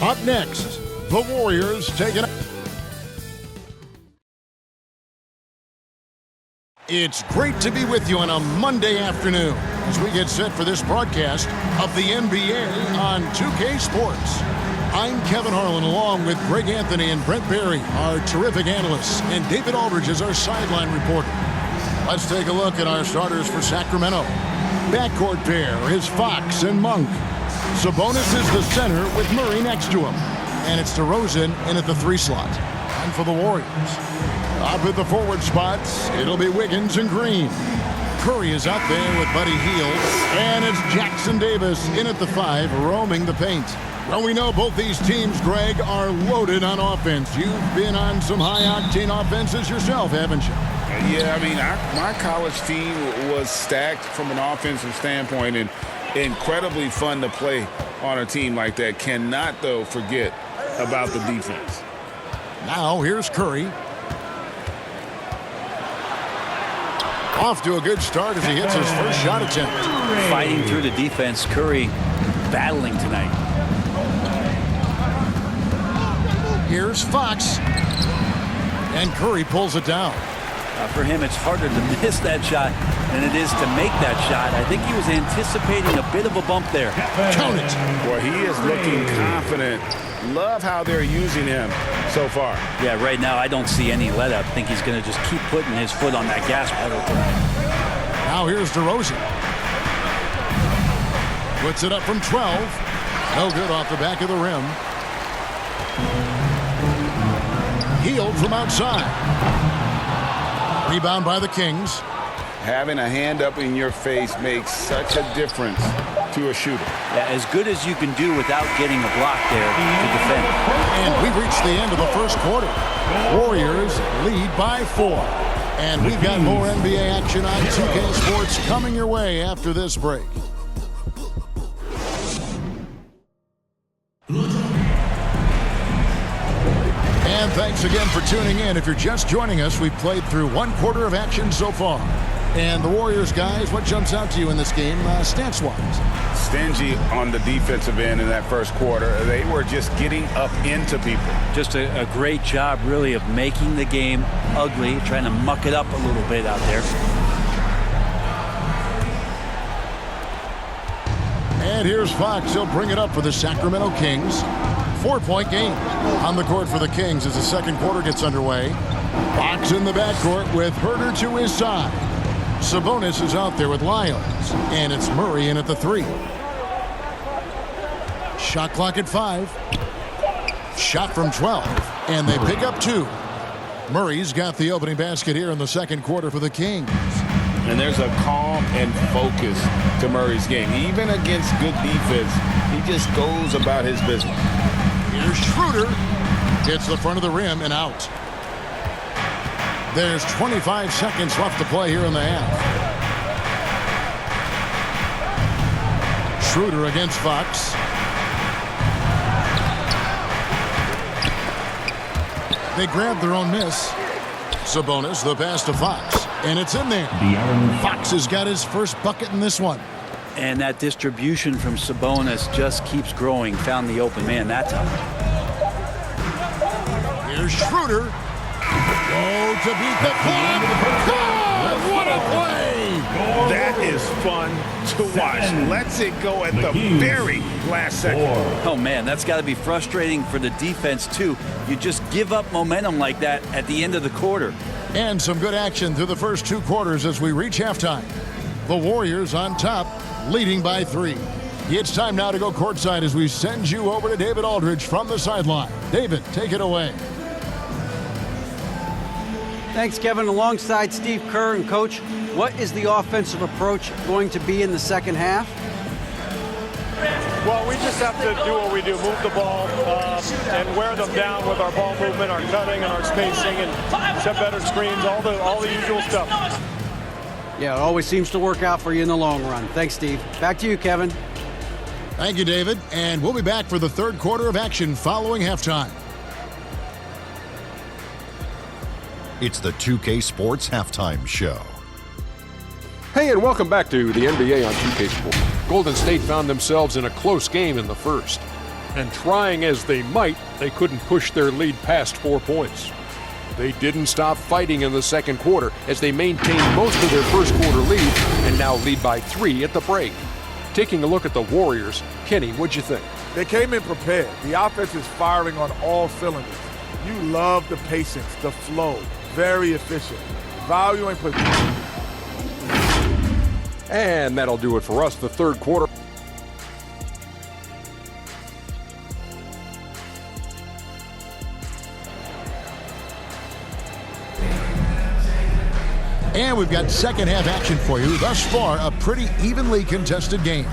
Up next, the Warriors taking it. It's great to be with you on a Monday afternoon as we get set for this broadcast of the NBA on 2K Sports. I'm Kevin Harlan along with Greg Anthony and Brent Berry, our terrific analysts, and David Aldridge is our sideline reporter. Let's take a look at our starters for Sacramento. Backcourt pair is Fox and Monk. Sabonis is the center with Murray next to him. And it's DeRozan in at the 3 slot. And for the Warriors, up at the forward spots, it'll be Wiggins and Green. Curry is out there with Buddy Hield. And it's Jackson Davis in at the 5, roaming the paint. Well, we know both these teams, Greg, are loaded on offense. You've been on some high-octane offenses yourself, haven't you? Yeah, I mean, my college team was stacked from an offensive standpoint and incredibly fun to play on a team like that. Cannot, though, forget about the defense. Now, here's Curry. Off to a good start as he hits his first shot attempt. Fighting through the defense, Curry battling tonight. Here's Fox. And Curry pulls it down. For him, it's harder to miss that shot than it is to make that shot. I think he was anticipating a bit of a bump there. Count it. Well, he is looking confident. Love how they're using him so far. Yeah, right now I don't see any let-up. I think he's going to just keep putting his foot on that gas pedal tonight. Now here's DeRozan. Puts it up from 12. No good off the back of the rim. Hield from outside. Rebound by the Kings. Having a hand up in your face makes such a difference to a shooter. Yeah, as good as you can do without getting a block there to defend. And we've reached the end of the first quarter. Warriors lead by 4. And we've got more NBA action on 2K Sports coming your way after this break. And thanks again for tuning in. If you're just joining us, we've played through 1 quarter of action so far. And the Warriors, guys, what jumps out to you in this game, stance-wise? Stingy on the defensive end in that first quarter. They were just getting up into people. Just a great job, really, of making the game ugly, trying to muck it up a little bit out there. And here's Fox. He'll bring it up for the Sacramento Kings. 4-point game on the court for the Kings as the second quarter gets underway. Fox in the backcourt with Herter to his side. Sabonis is out there with Lyons. And it's Murray in at the 3. Shot clock at 5. Shot from 12. And they pick up 2. Murray's got the opening basket here in the second quarter for the Kings. And there's a calm and focus to Murray's game. Even against good defense, he just goes about his business. Here's Schroeder. Hits the front of the rim and out. There's 25 seconds left to play here in the half. Schroeder against Fox. They grab their own miss. Sabonis, the pass to Fox. And it's in there. Fox has got his first bucket in this one. And that distribution from Sabonis just keeps growing. Found the open man that time. Here's Schroeder. Oh, to beat the clock. God, what a play. That is fun to watch. Lets it go at the very last second. Oh, man, that's got to be frustrating for the defense, too. You just give up momentum like that at the end of the quarter. And some good action through the first 2 quarters as we reach halftime. The Warriors on top, leading by 3. It's time now to go courtside as we send you over to David Aldridge from the sideline. David, take it away. Thanks, Kevin. Alongside Steve Kerr and Coach, what is the offensive approach going to be in the second half? Well, we just have to do what we do, move the ball and wear them down with our ball movement, our cutting, and our spacing, and set better screens, all the usual stuff. Yeah, it always seems to work out for you in the long run. Thanks, Steve. Back to you, Kevin. Thank you, David. And we'll be back for the third quarter of action following halftime. It's the 2K Sports Halftime Show. Hey, and welcome back to the NBA on 2K Sports. Golden State found themselves in a close game in the first. And trying as they might, they couldn't push their lead past 4 points. They didn't stop fighting in the second quarter as they maintained most of their first quarter lead and now lead by 3 at the break. Taking a look at the Warriors, Kenny, what'd you think? They came in prepared. The offense is firing on all cylinders. You love the patience, the flow, very efficient. Valuing position. And that'll do it for us, the third quarter. And we've got second half action for you. Thus far, a pretty evenly contested game.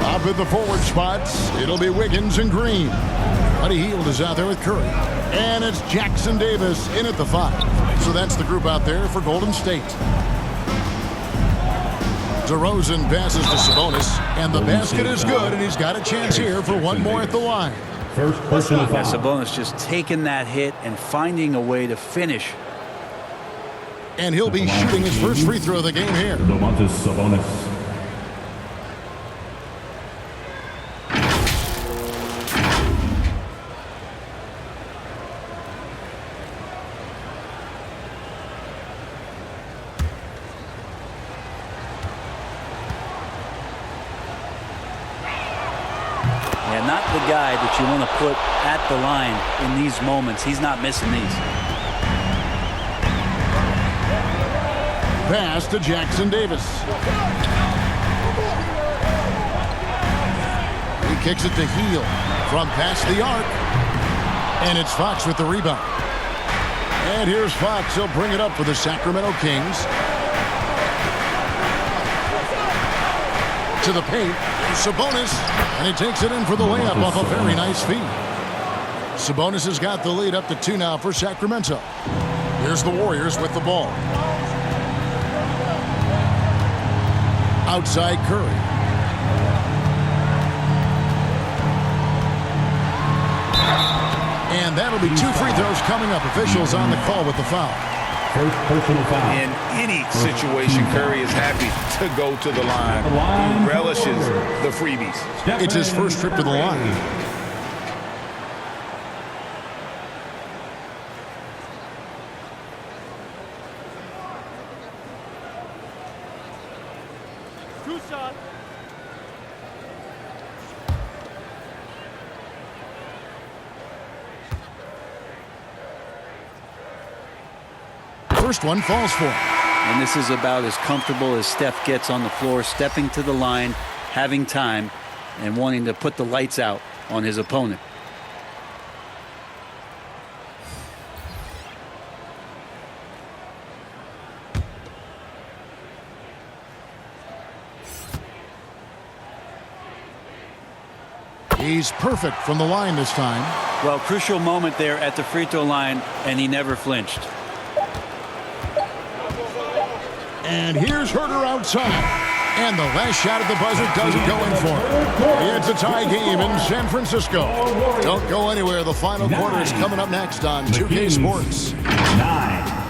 Up at the forward spots, it'll be Wiggins and Green. Buddy Hield is out there with Curry. And it's Jackson Davis in at the 5. So that's the group out there for Golden State. DeRozan passes to Sabonis, and the basket is good, and he's got a chance here for one more at the line. Sabonis just taking that hit and finding a way to finish. And he'll be shooting his first free throw of the game here. Sabonis. Not the guy that you want to put at the line in these moments. He's not missing these. Pass to Jackson Davis. He kicks it to Hield from past the arc. And it's Fox with the rebound. And here's Fox. He'll bring it up for the Sacramento Kings. To the paint. Sabonis, and he takes it in for the layup off a very nice feed. Sabonis has got the lead up to 2 now for Sacramento. Here's the Warriors with the ball. Outside Curry. And that'll be 2 free throws coming up. Officials on the call with the foul. First personal foul. In any situation, Curry is happy to go to the line. He relishes the freebies. It's his first trip to the line. Two shots. First one falls for him. And this is about as comfortable as Steph gets on the floor, stepping to the line, having time, and wanting to put the lights out on his opponent. He's perfect from the line this time. Well, crucial moment there at the free throw line, and he never flinched. And here's Herter outside. And the last shot at the buzzer doesn't go in for him. It's a tie game in San Francisco. Don't go anywhere. The final quarter is coming up next on 2K Sports. 9.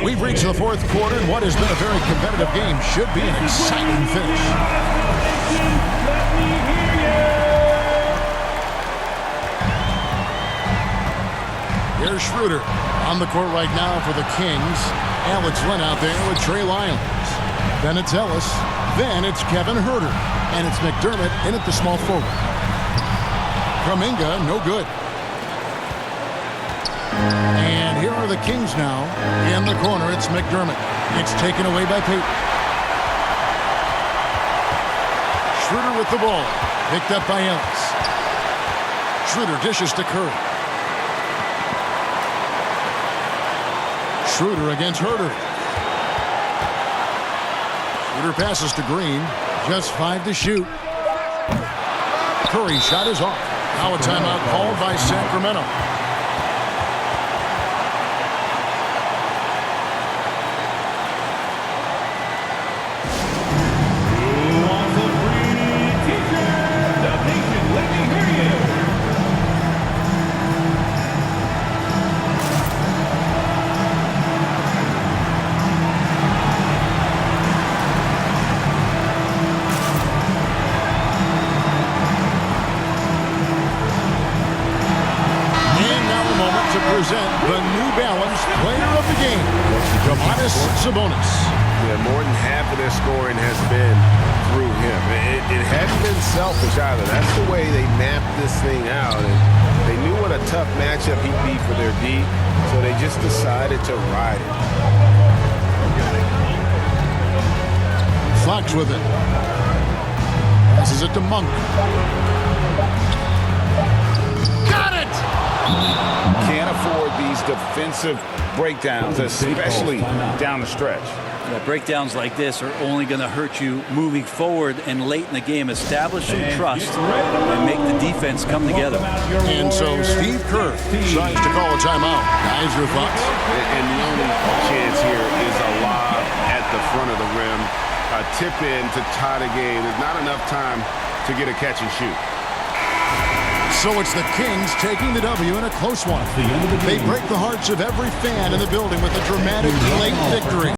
We've reached the fourth quarter, and what has been a very competitive game should be an exciting finish. Here's Schroeder on the court right now for the Kings. Alex Len out there with Trey Lyons. Then it's Ellis. Then it's Kevin Herter. And it's McDermott in at the small forward. Kuminga, no good. And here are the Kings now. In the corner, it's McDermott. It's taken away by Payton. Schroeder with the ball. Picked up by Ellis. Schroeder dishes to Curry. Schroeder against Herter. Schroeder passes to Green. Just 5 to shoot. Curry shot is off. Now a timeout called by Sacramento. Present the New Balance Player of the Game, Sabonis. Yeah, more than half of their scoring has been through him. It hasn't been selfish either. That's the way they mapped this thing out. And they knew what a tough matchup he'd be for their D, so they just decided to ride it. Fox with it. Passes it to Monk. Can't afford these defensive breakdowns, especially down the stretch. Yeah, breakdowns like this are only going to hurt you moving forward and late in the game. Establish some trust and make the defense come together. And so Steve Kerr tries to call a timeout. Guys, your thoughts? And the only chance here is a lob at the front of the rim. A tip in to tie the game. There's not enough time to get a catch and shoot. So it's the Kings taking the W in a close one. They break the hearts of every fan in the building with a dramatic late victory.